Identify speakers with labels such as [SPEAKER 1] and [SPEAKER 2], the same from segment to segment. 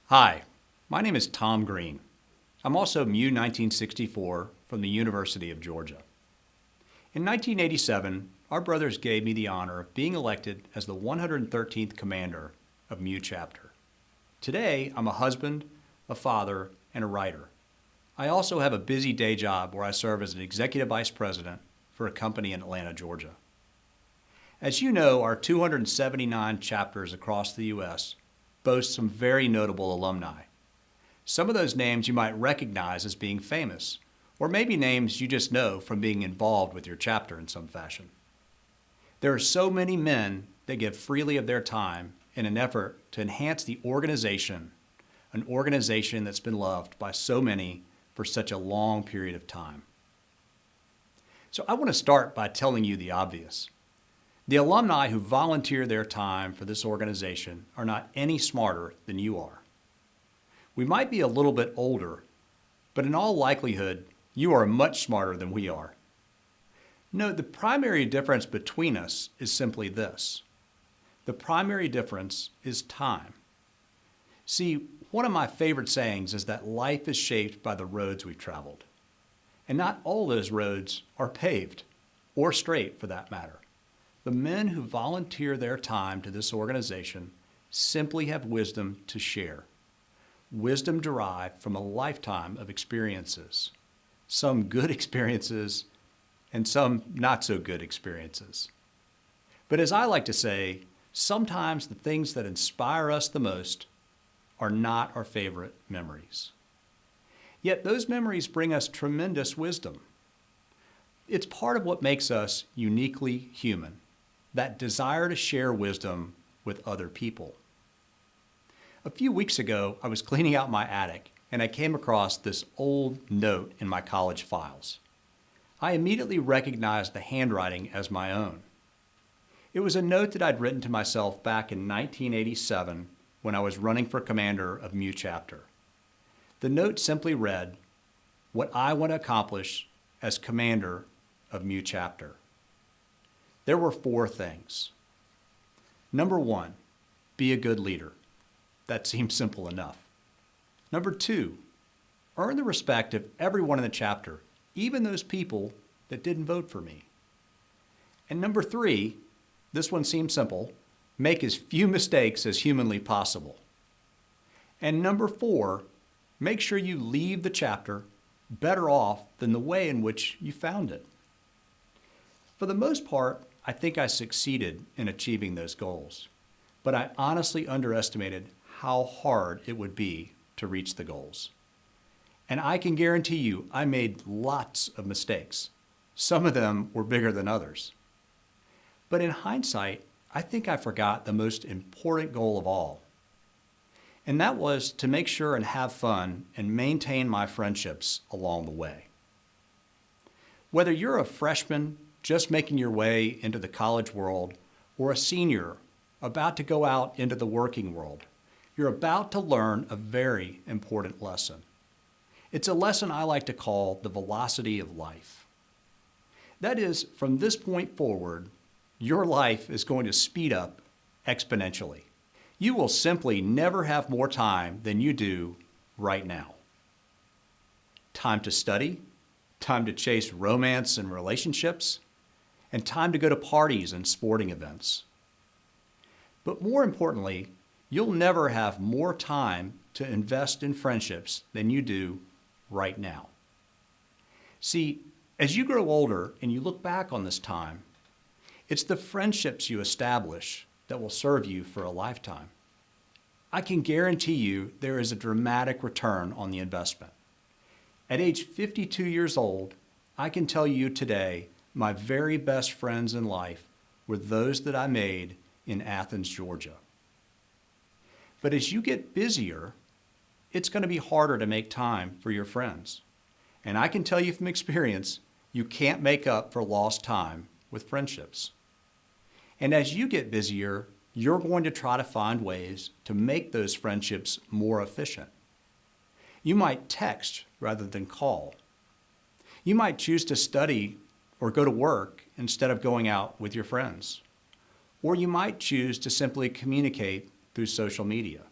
[SPEAKER 1] Hi, my name is Tom Green. I'm also MU 1964 from the University of Georgia. In 1987, our brothers gave me the honor of being elected as the 113th commander of MU chapter. Today, I'm a husband, a father, and a writer. I also have a busy day job where I serve as an executive vice president for a company in Atlanta, Georgia. As you know, our 279 chapters across the U.S. boast some very notable alumni. Some of those names you might recognize as being famous, or maybe names you just know from being involved with your chapter in some fashion. There are so many men that give freely of their time in an effort to enhance the organization, an organization that's been loved by so many for such a long period of time. So I want to start by telling you the obvious. The alumni who volunteer their time for this organization are not any smarter than you are. We might be a little bit older, but in all likelihood, you are much smarter than we are. No, the primary difference between us is simply this. The primary difference is time. See, one of my favorite sayings is that life is shaped by the roads we've traveled. And not all those roads are paved, or straight for that matter. The men who volunteer their time to this organization simply have wisdom to share. Wisdom derived from a lifetime of experiences. Some good experiences and some not so good experiences. But as I like to say, sometimes the things that inspire us the most are not our favorite memories. Yet those memories bring us tremendous wisdom. It's part of what makes us uniquely human. That desire to share wisdom with other people. A few weeks ago, I was cleaning out my attic and I came across this old note in my college files. I immediately recognized the handwriting as my own. It was a note that I'd written to myself back in 1987 when I was running for commander of MU chapter. The note simply read, "What I want to accomplish as commander of MU chapter." There were 4 things. Number 1, be a good leader. That seems simple enough. Number 2, earn the respect of everyone in the chapter, even those people that didn't vote for me. And number 3, this one seems simple, make as few mistakes as humanly possible. And number 4, make sure you leave the chapter better off than the way in which you found it. For the most part, I think I succeeded in achieving those goals, but I honestly underestimated how hard it would be to reach the goals. And I can guarantee you I made lots of mistakes. Some of them were bigger than others. But in hindsight, I think I forgot the most important goal of all. And that was to make sure and have fun and maintain my friendships along the way. Whether you're a freshman just making your way into the college world, or a senior about to go out into the working world, you're about to learn a very important lesson. It's a lesson I like to call the velocity of life. That is, from this point forward, your life is going to speed up exponentially. You will simply never have more time than you do right now. Time to study, time to chase romance and relationships, and time to go to parties and sporting events. But more importantly, you'll never have more time to invest in friendships than you do right now. See, as you grow older and you look back on this time, it's the friendships you establish that will serve you for a lifetime. I can guarantee you there is a dramatic return on the investment. At age 52 years old, I can tell you today my very best friends in life were those that I made in Athens, Georgia. But as you get busier, it's going to be harder to make time for your friends. And I can tell you from experience, you can't make up for lost time with friendships. And as you get busier, you're going to try to find ways to make those friendships more efficient. You might text rather than call. You might choose to study or go to work instead of going out with your friends. Or you might choose to simply communicate through social media.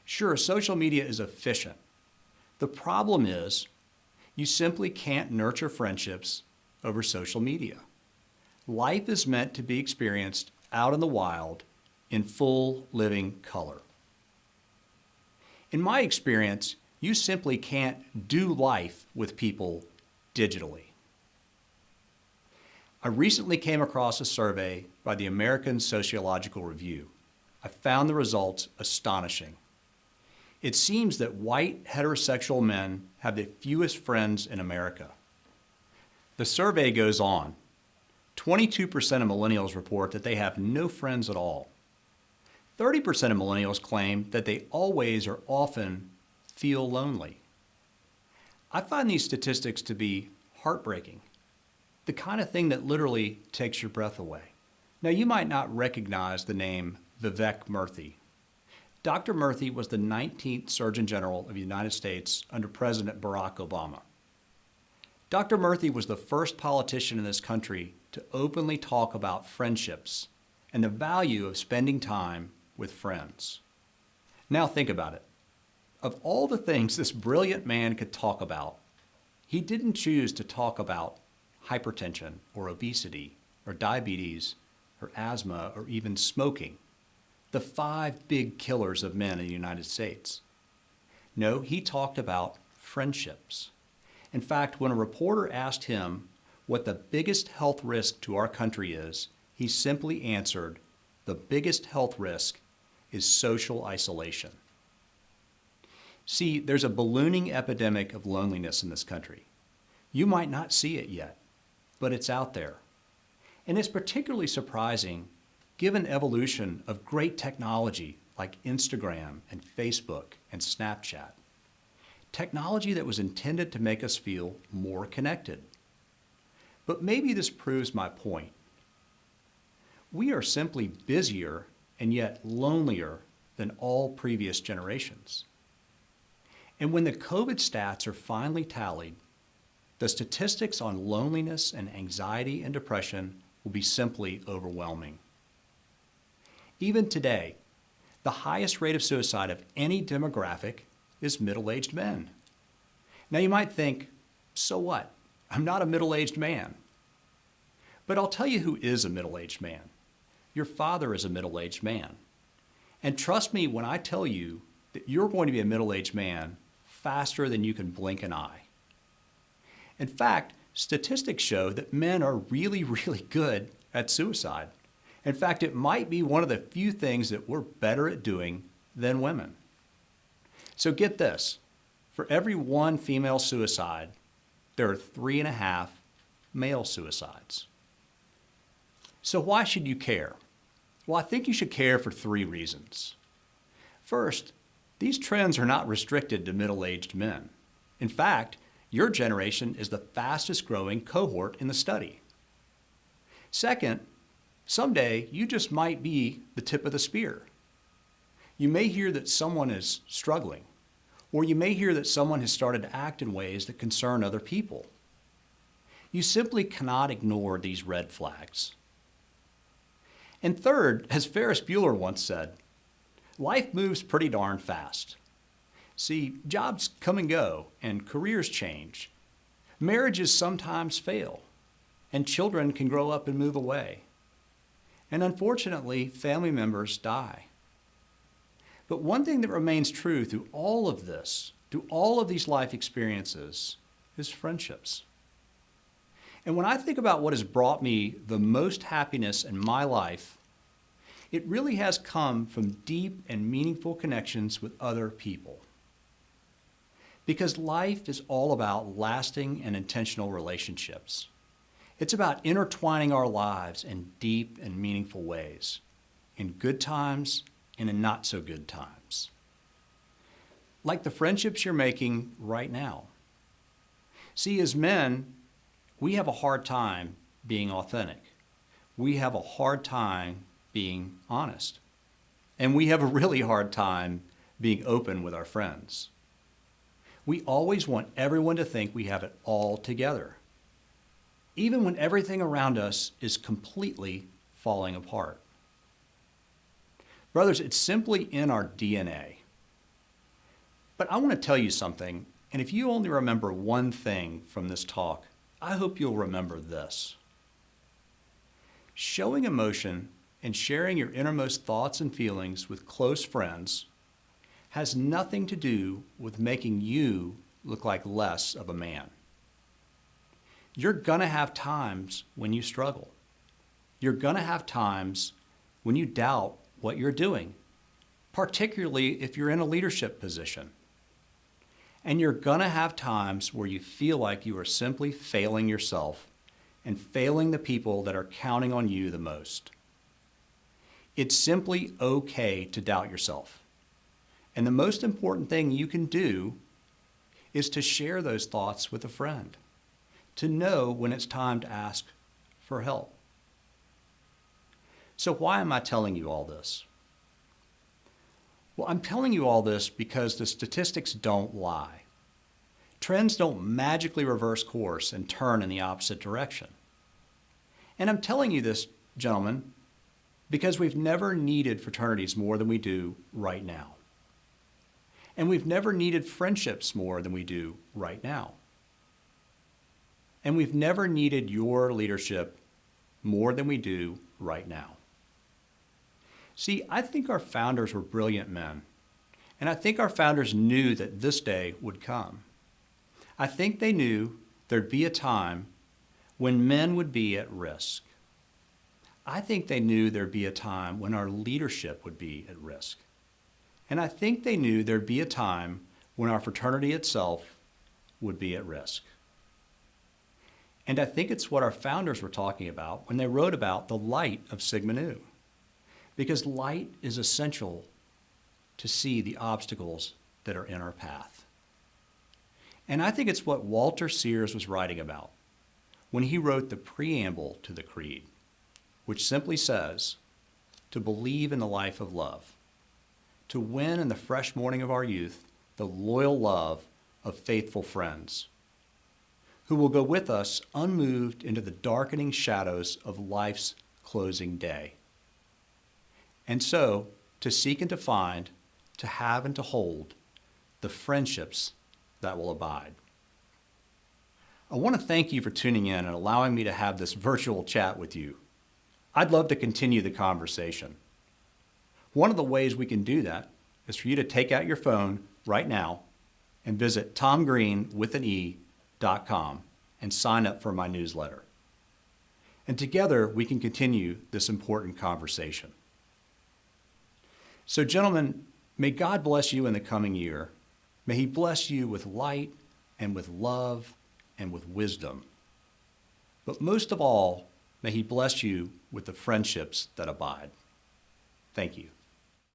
[SPEAKER 1] Sure, social media is efficient. The problem is you simply can't nurture friendships over social media. Life is meant to be experienced out in the wild in full living color. In my experience, you simply can't do life with people digitally. I recently came across a survey by the American Sociological Review. I found the results astonishing. It seems that white heterosexual men have the fewest friends in America. The survey goes on. 22% of millennials report that they have no friends at all. 30% of millennials claim that they always or often feel lonely. I find these statistics to be heartbreaking, the kind of thing that literally takes your breath away. Now, you might not recognize the name Vivek Murthy. Dr. Murthy was the 19th Surgeon General of the United States under President Barack Obama. Dr. Murthy was the first politician in this country to openly talk about friendships and the value of spending time with friends. Now think about it. Of all the things this brilliant man could talk about, he didn't choose to talk about hypertension or obesity or diabetes or asthma or even smoking, the 5 big killers of men in the United States. No, he talked about friendships. In fact, when a reporter asked him what the biggest health risk to our country is, he simply answered, the biggest health risk is social isolation. See, there's a ballooning epidemic of loneliness in this country. You might not see it yet, but it's out there. And it's particularly surprising given evolution of great technology like Instagram and Facebook and Snapchat. Technology that was intended to make us feel more connected. But maybe this proves my point. We are simply busier and yet lonelier than all previous generations. And when the COVID stats are finally tallied, the statistics on loneliness and anxiety and depression will be simply overwhelming. Even today, the highest rate of suicide of any demographic is middle-aged men. Now you might think, so what? I'm not a middle-aged man. But I'll tell you who is a middle-aged man. Your father is a middle-aged man. And trust me when I tell you that you're going to be a middle-aged man faster than you can blink an eye. In fact, statistics show that men are really, really good at suicide. In fact, it might be one of the few things that we're better at doing than women. So get this, for every 1 female suicide, there are 3.5 male suicides. So why should you care? Well, I think you should care for 3 reasons. First, these trends are not restricted to middle-aged men. In fact, your generation is the fastest growing cohort in the study. Second, someday you just might be the tip of the spear. You may hear that someone is struggling, or you may hear that someone has started to act in ways that concern other people. You simply cannot ignore these red flags. And third, as Ferris Bueller once said, life moves pretty darn fast. See, jobs come and go, and careers change. Marriages sometimes fail, and children can grow up and move away. And unfortunately, family members die. But one thing that remains true through all of this, through all of these life experiences, is friendships. And when I think about what has brought me the most happiness in my life, it really has come from deep and meaningful connections with other people. Because life is all about lasting and intentional relationships. It's about intertwining our lives in deep and meaningful ways, in good times and in not so good times. Like the friendships you're making right now. See, as men, we have a hard time being authentic. We have a hard time being honest. And we have a really hard time being open with our friends. We always want everyone to think we have it all together, even when everything around us is completely falling apart. Brothers, it's simply in our DNA. But I want to tell you something, and if you only remember one thing from this talk, I hope you'll remember this. Showing emotion and sharing your innermost thoughts and feelings with close friends has nothing to do with making you look like less of a man. You're gonna have times when you struggle. You're gonna have times when you doubt what you're doing, particularly if you're in a leadership position. And you're gonna have times where you feel like you are simply failing yourself and failing the people that are counting on you the most. It's simply okay to doubt yourself. And the most important thing you can do is to share those thoughts with a friend, to know when it's time to ask for help. So why am I telling you all this? Well, I'm telling you all this because the statistics don't lie. Trends don't magically reverse course and turn in the opposite direction. And I'm telling you this, gentlemen, because we've never needed fraternities more than we do right now. And we've never needed friendships more than we do right now. And we've never needed your leadership more than we do right now. See, I think our founders were brilliant men, and I think our founders knew that this day would come. I think they knew there'd be a time when men would be at risk. I think they knew there'd be a time when our leadership would be at risk. And I think they knew there'd be a time when our fraternity itself would be at risk. And I think it's what our founders were talking about when they wrote about the light of Sigma Nu. Because light is essential to see the obstacles that are in our path. And I think it's what Walter Sears was writing about when he wrote the preamble to the Creed, which simply says, to believe in the life of love, to win in the fresh morning of our youth the loyal love of faithful friends, who will go with us unmoved into the darkening shadows of life's closing day. And so, to seek and to find, to have and to hold, the friendships that will abide. I want to thank you for tuning in and allowing me to have this virtual chat with you. I'd love to continue the conversation. One of the ways we can do that is for you to take out your phone right now and visit tomgreen.com and sign up for my newsletter. And together we can continue this important conversation. So gentlemen, may God bless you in the coming year. May He bless you with light and with love and with wisdom. But most of all, may He bless you with the friendships that abide. Thank you.